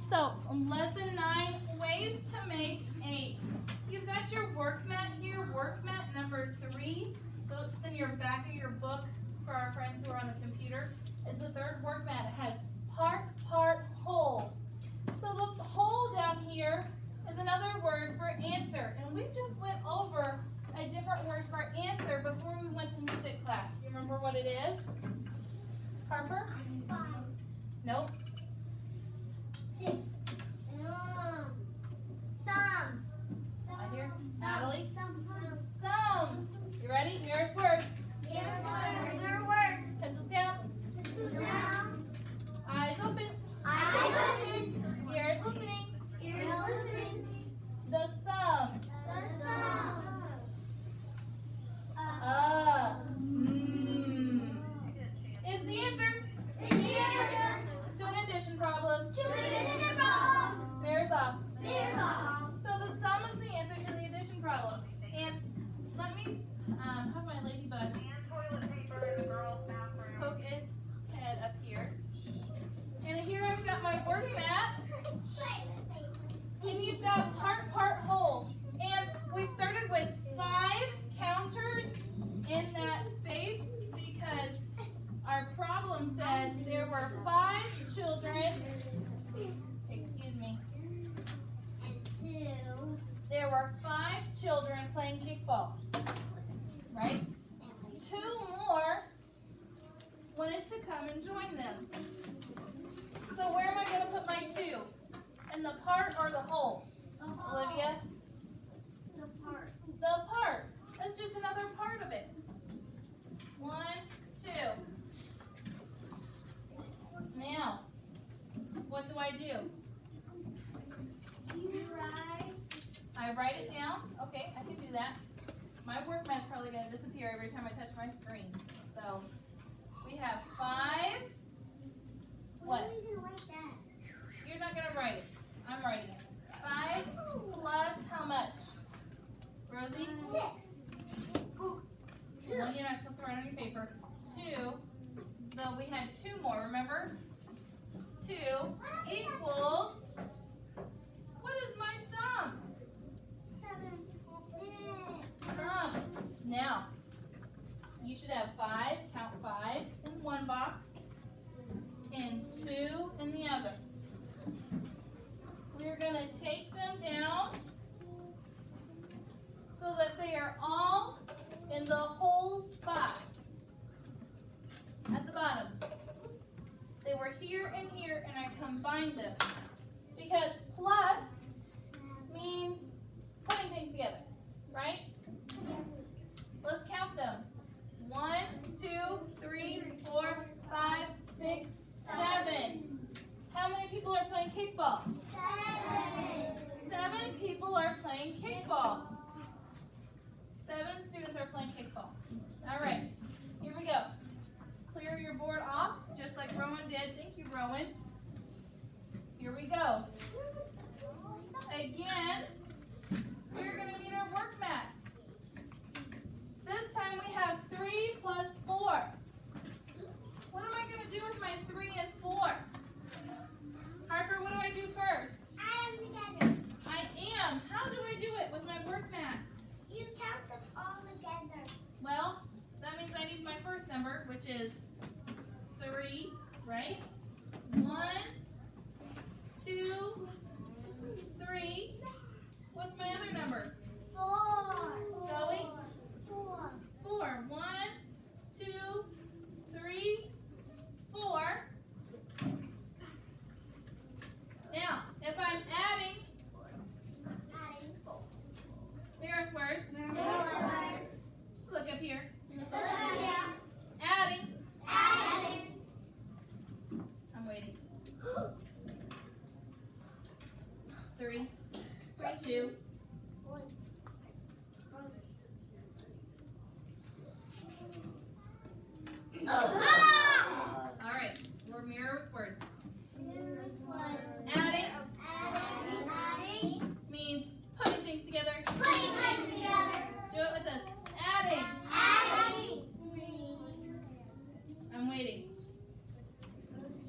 So, lesson 9, ways to make 8. You've got your work mat here, work mat number 3. So it's in your back of your book for our friends who are on the computer. It's the third work mat. It has part, whole. So the whole down here is another word for answer. And we just went over a different word for answer before we went to music class. Do you remember what it is? Harper? Nope. 6. Some. Right here. Natalie? Some. You ready? Here's words. Your word. Pencils down. Down. Eyes open. Eyes open. Ears listening. Ears listening. The sum. The sum. Is the answer The answer. to an addition problem. To an problem. There's off. There's all. So the sum is the answer to the addition problem. And let me have my ladybug poke its head up here. And here I've got my work mat. And you've got part, whole. And we started with 5 counters in that space because our problem said there were 5 children. Excuse me. And 2. There were 5 children playing kickball. Right? 2 more wanted to come and join them. So where am I going to put my 2? In the part or the whole? Olivia? The part. The part. That's just another part of it. 1, 2. Now, what do? You write. I write it down. Okay, I can do that. My work mat's probably going to disappear every time I touch my screen. So, we have 5. What? Are you going to write that? You're not going to write it. I'm writing it. 5 plus how much? Rosie? 6. 1 you're not supposed to write on your paper. 2. So we had 2 more, remember? 2 equals, what is my sum? 7. 6. Sum. Now, you should have 5, count 5 in one box, and 2 in the other. We're going to take them down so that they are all in the whole spot at the bottom. They were here and here, and I combined them because plus means putting things together, right? Let's count them. 1, 2, 3, 4, 5, 6, 7. How many people are playing kickball? 7 people are playing kickball. 7 students are playing kickball. All right, here we go. Clear your board off, just like Rowan did. Thank you, Rowan. Here we go. Again, we're going to need our work mat. This time we have 3 plus 4. What am I going to do with my 3 and 4? Harper, what do I do first? Add them together. I am. How do I do it with my work mat? You count them all together. Well, that means I need my first number, which is 3, right? 1, 2, 3. What's my other number? 4. Zoe? 4. 4. 1, 2, 3, 4. Now, if I'm adding, Adding 4. there's words. Look up here. Yeah. Adding. Adding. I'm waiting. 3, 2. 1. All right. We're mirror with words. Adding Adding. means putting things together. Putting things together. Do it with us. Adding. Adding. I'm waiting.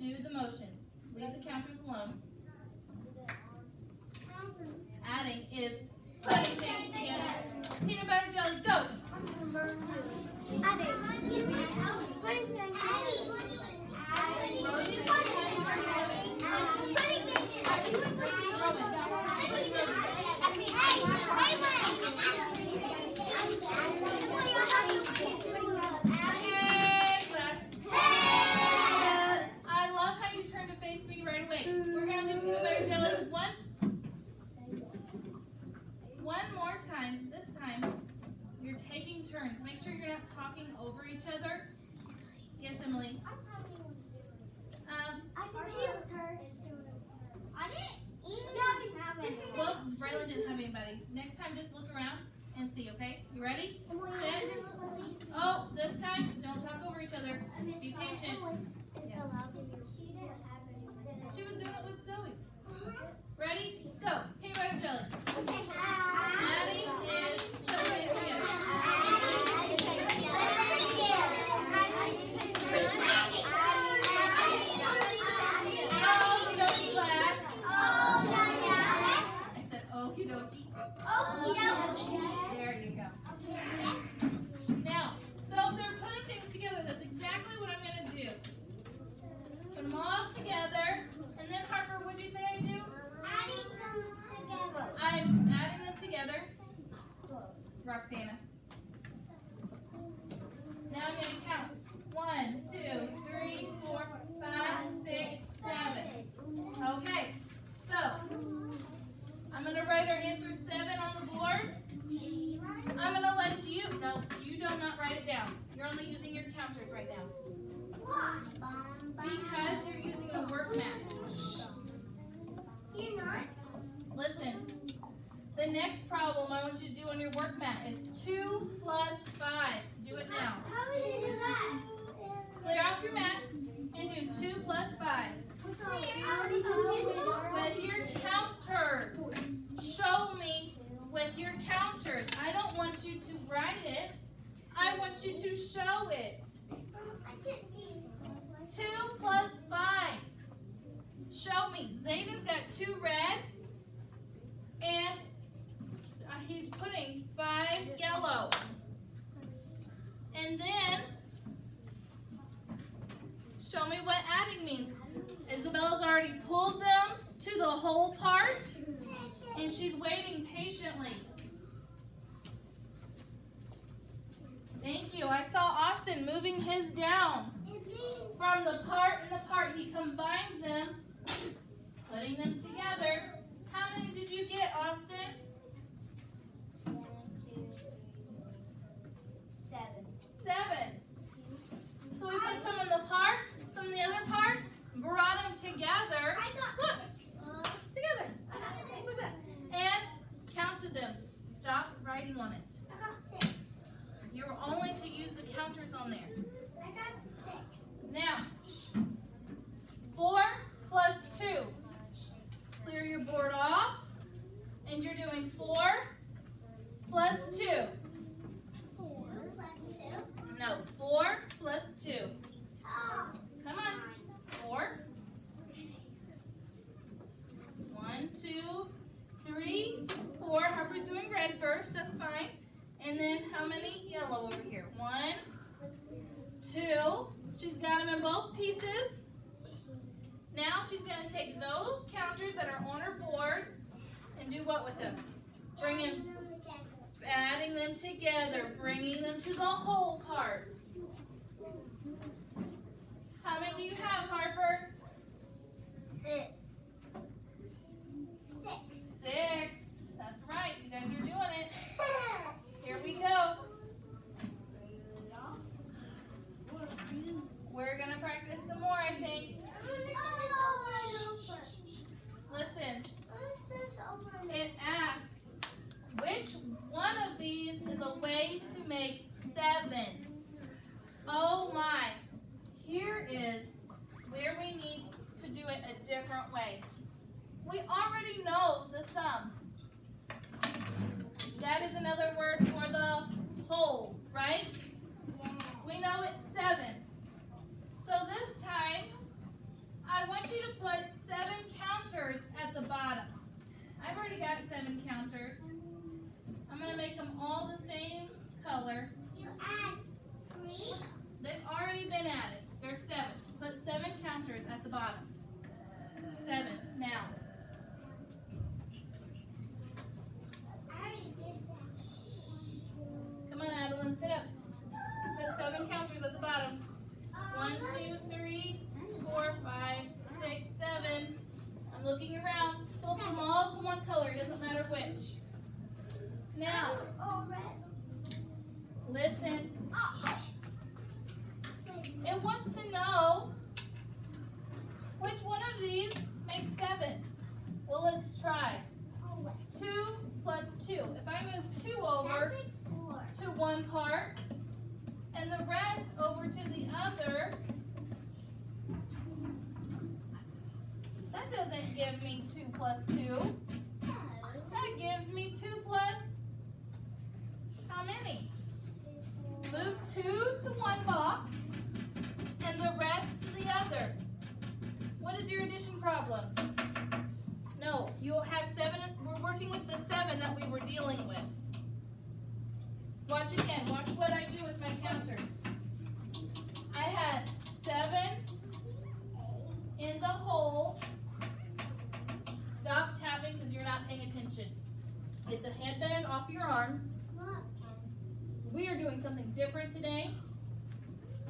Do the motions. Leave the counters alone. adding is putting things together. Peanut butter jelly, go. Adding. I love how you turn to face me right away. We're going to do peanut butter jelly one more time. This time, you're taking turns. Make sure you're not talking over each other. Yes, Emily. Well, Braylon didn't have anybody. Next time, just look around and see, okay? You ready? Set. Oh, this time, don't talk over each other. Be patient. Yes. She was doing it with Zoe. Ready? Go. Peanut butter jelly. Adding is putting it together. Okie dokie class. I said okie dokie. There you go. Now, so if they're putting things together, that's exactly what I'm going to do. Put them all together. And then, Harper, what'd you say I do? I'm adding them together. Roxana. Now I'm going to count. 1, 2, 3, 4, 5, 6, 7. Okay, so I'm going to write our answer 7 on the board. I'm going to let you, no, you do not write it down. You're only using your counters right now. Because you're using a work mat. You're not? Listen, the next problem I want you to do on your work mat is 2 plus 5. Do it now. How would you do that? Clear off your mat and do 2 plus 5. With your counters. Show me with your counters. I don't want you to write it. I want you to show it. I can't see. 2 plus 5. Show me. Zayden's got 2 red. And he's putting 5 yellow. And then, show me what adding means. Isabella's already pulled them to the whole part. And she's waiting patiently. Thank you. I saw Austin moving his down. From the part and the part, he combined them, putting them together. How many did you get, Austin? 7. So we put some in the part, some in the other part, brought them together. Look, together. Just like that. And counted them. Stop writing on it. I got 6. You're only to use the counters on there. I got 6. Now, 4 plus 2. Clear your board off. And you're doing 4 plus 2. 4 plus 2. No, 4 plus 2. Oh. Come on. 4. 1, 2, 3, 4. Harper's doing red first. That's fine. And then how many yellow over here? 1, 2. She's got them in both pieces. Now she's going to take those counters that are on her board and do what with them? Bring them, adding them together, bringing them to the whole part. How many do you have, Harper? 6. 6. That's right. You guys are doing it. Here we go. We're going to practice some more, I think. Listen. It asks, which one of these is a way to make 7? Oh my. Here is where we need to do it a different way. We already know the sum. That is another word for the whole, right? We know it's 7. So this time, I want you to put 7 counters at the bottom. I've already got 7 counters. I'm looking around. Flip them all to one color. It doesn't matter which. Now, listen. It wants to know which one of these makes 7. Well, let's try. 2 plus 2. If I move 2 over to one part and the rest over to the other, that doesn't give me 2 plus 2. That gives me 2 plus how many? Move 2 to one box and the rest to the other. What is your addition problem? No, you'll have 7. We're working with the 7 that we were dealing with. Watch again. Watch what I do with my counters. I had 7 in the hole. Stop tapping because you're not paying attention. Get the headband off your arms. We are doing something different today.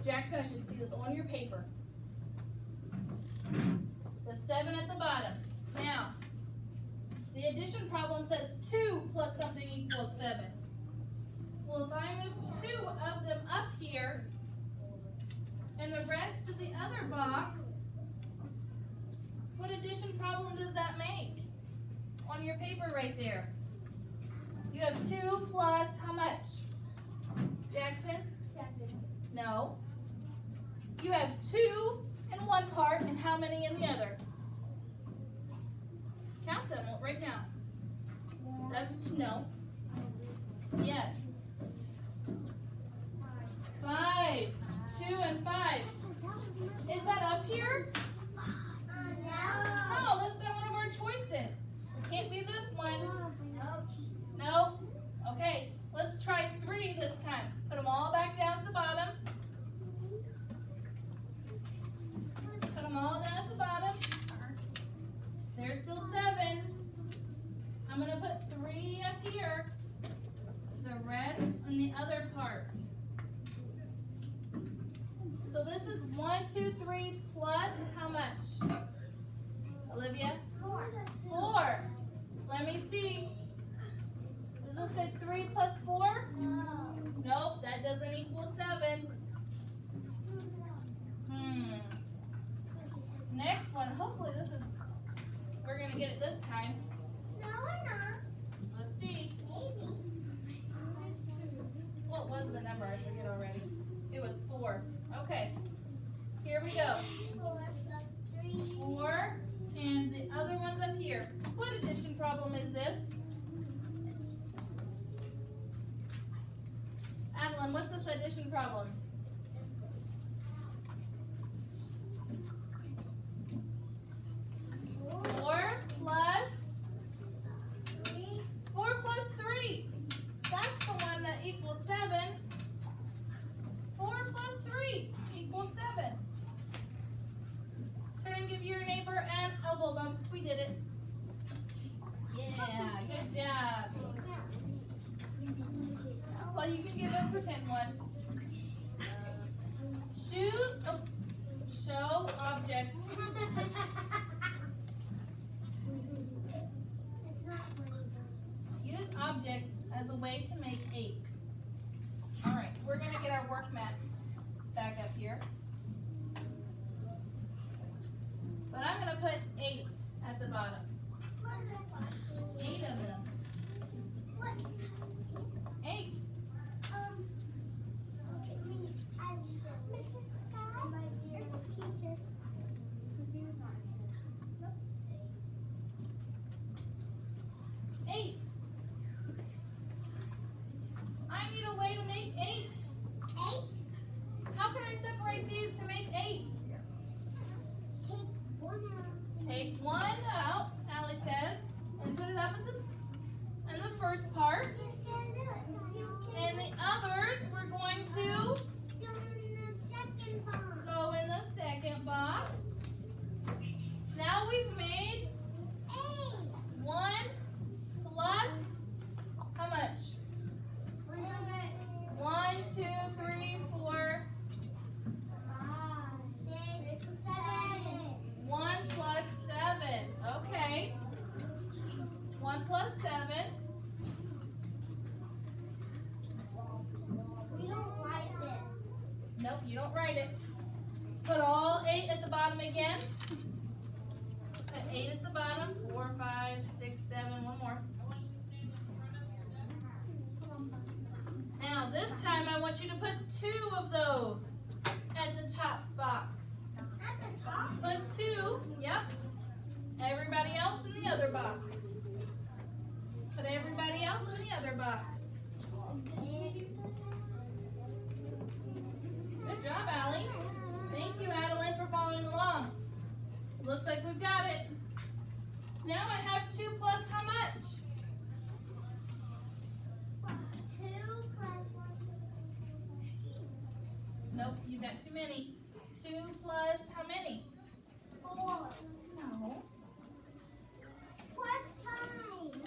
Jackson, I should see this on your paper. The 7 at the bottom. Now, the addition problem says 2 plus something equals 7. Well, if I move 2 of them up here and the rest to the other box, what addition problem does that make? On your paper right there. You have 2 plus how much? Jackson? 7. No. You have 2 in one part and how many in the other? Count them right now. That's no. Yes. 5. 2 and 5. Is that up here? No, that's not one of our choices. It can't be this one. No. Okay, let's try 3 this time. Put them all back down at the bottom. Put them all down at the bottom. There's still 7. I'm going to put 3 up here. The rest in the other part. So this is 1, 2, 3 plus how much? Olivia? 4. Let me see. Does this say 3 plus 4? Nope, that doesn't equal 7. Next one, hopefully we're going to get it this time. No, we're not. Let's see. Maybe. What was the number? I forget already. It was 4. Okay, here we go. 4 plus 3. 4, and the other one's up here. What addition problem is this? Adeline, what's this addition problem? 4 plus 3. That's the one that equals 7. 4 plus 3 equals 7. Turn and give your neighbor an elbow bump. We did it. Yeah, good job. Well, you can give a pretend one. Show objects. Use objects as a way to make 8. All right, we're going to get our work mat back up here. But I'm going to put 8 at the bottom. 8 of them. 8. I need a way to make 8. How can I separate these to make 8? Take one out, Allie says, and put it up in the first part. And the others we're going to go in the second box. Now we've made 1 plus how much? 1, 2, 3, 4. 1 plus 7. 1 plus 7. We don't write it. Nope, you don't write it. Put all 8 at the bottom again. Put 8 at the bottom. 4, 5, 6, 7. One more. Now this time I want you to put 2 of those at the top box. That's the top. Put 2. Yep. Everybody else in the other box. Put everybody else in the other box. Good job, Allie. Thank you, Adeline, for following along. Looks like we've got it. Now I have 2 plus how much? 2 plus 1. Nope, you got too many. 2 plus how many? 4. No. Plus 5.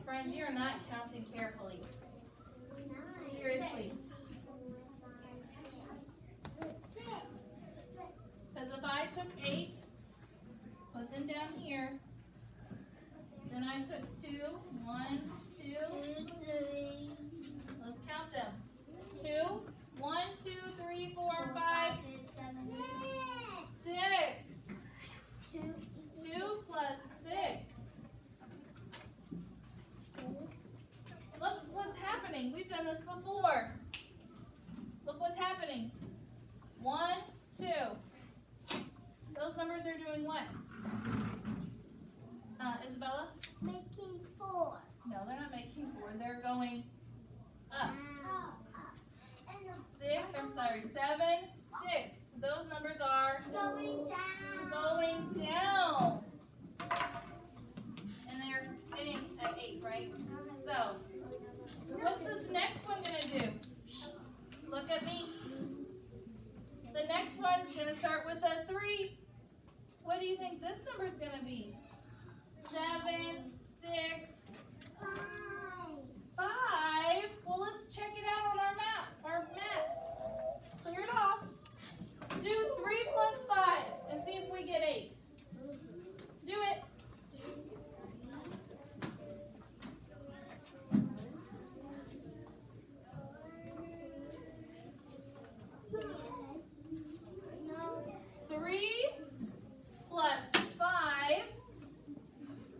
Friends, you're not counting carefully. 9. Seriously. 6. Because if I took 8, put them down here, then I took 2, 1, 2, 3. let's count them. 2, 1, 2, 3, 4, 5, 6. 2 plus 6. Look what's happening. We've done this before. Look what's happening. 1, 2. Those numbers are doing what? Isabella? Making 4. No, they're not making 4. They're going up. And the 6, I'm sorry, 7, 6. Those numbers are going down. going down. And they're sitting at 8, right? So, what's this next one going to do? Shh. Look at me. The next one's going to start with a 3. What do you think this number's going to be? 7, 6, 5. Well, let's check it out on our map. Our mat. Clear it off. Do 3 plus 5 and see if we get 8. Do it. No. 3 plus 5.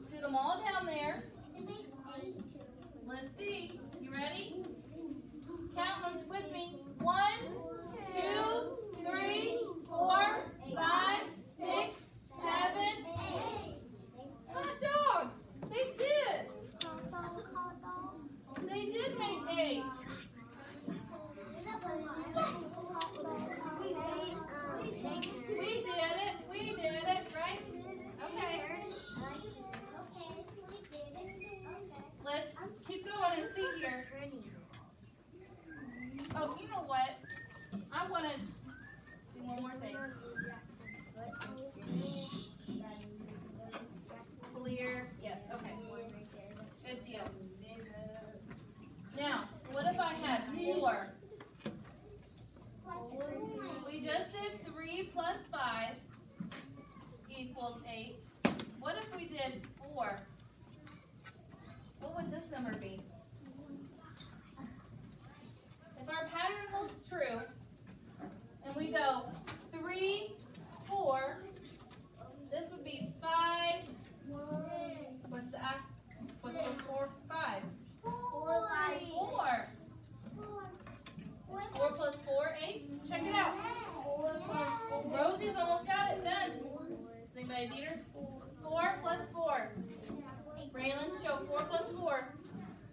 Scoot them all down there. It makes 8. Let's see. You ready? Count them with me. 1, 2, 3, 4, 5, 6, 7, 8. Hot dog. They did. They did make 8. We did it, right? Okay. Let's keep going and see here. Oh, you know what? I want to see one more thing. Clear. Yes, okay. Good deal. Now, what if I had 4? We just did 3 plus 5 equals 8. What if we did 4? What would this number be? If our pattern holds true, and we go 3, 4, this would be 5. What's 4, 5? 4. 4 plus 4, 8. Check it out. Rosie's almost got it done. Does anybody beat her? 4 plus 4. Braylon, show 4 plus 4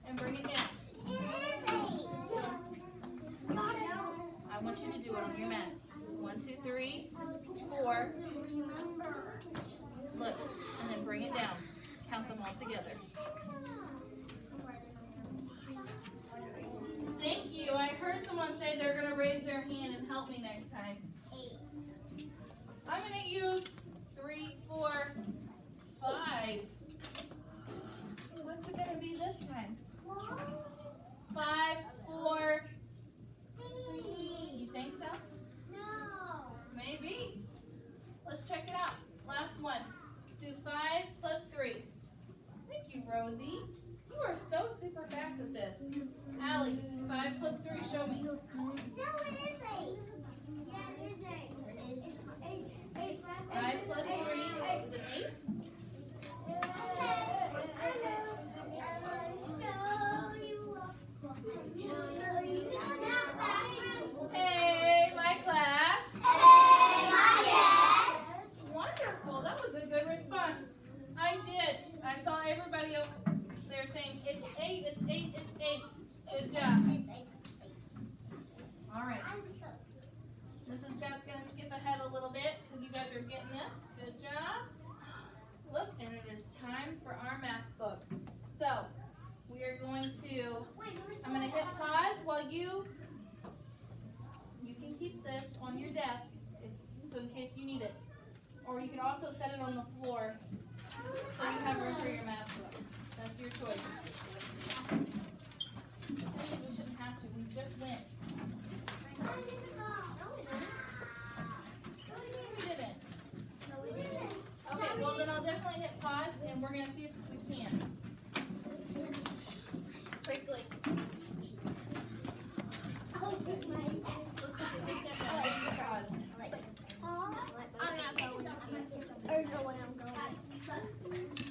and bring it down. I want you to do it on your mat. 1, 2, 3, 4. Look, and then bring it down. Count them all together. Thank you. I heard someone say they're going to raise their hand and help me next time. I'm going to use 3, 4, 5. What's it going to be this time? 5, 4, 3. You think so? No. Maybe. Let's check it out. Last one. Do 5 plus 3. Thank you, Rosie. Show me. No, it is 8. Yeah, it is 8. 8 plus 8. 5 plus 3 is it 8? Hey, my class. Wonderful. That was a good response. I did. I saw everybody over there saying it's 8, it's 8, it's 8. Good job. All right. Mrs. Scott's going to skip ahead a little bit because you guys are getting this. Good job. Look, and it is time for our math book. So, we are going to, I'm going to hit pause while you can keep this on your desk so in case you need it. Or you could also set it on the floor so you have room for your math book. That's your choice. We shouldn't have to. We just went. We didn't. Okay, well then I'll definitely hit pause and we're going to see if we can. Quickly. Looks like we just got that. Hit pause. I'm not going. I don't know what I'm going.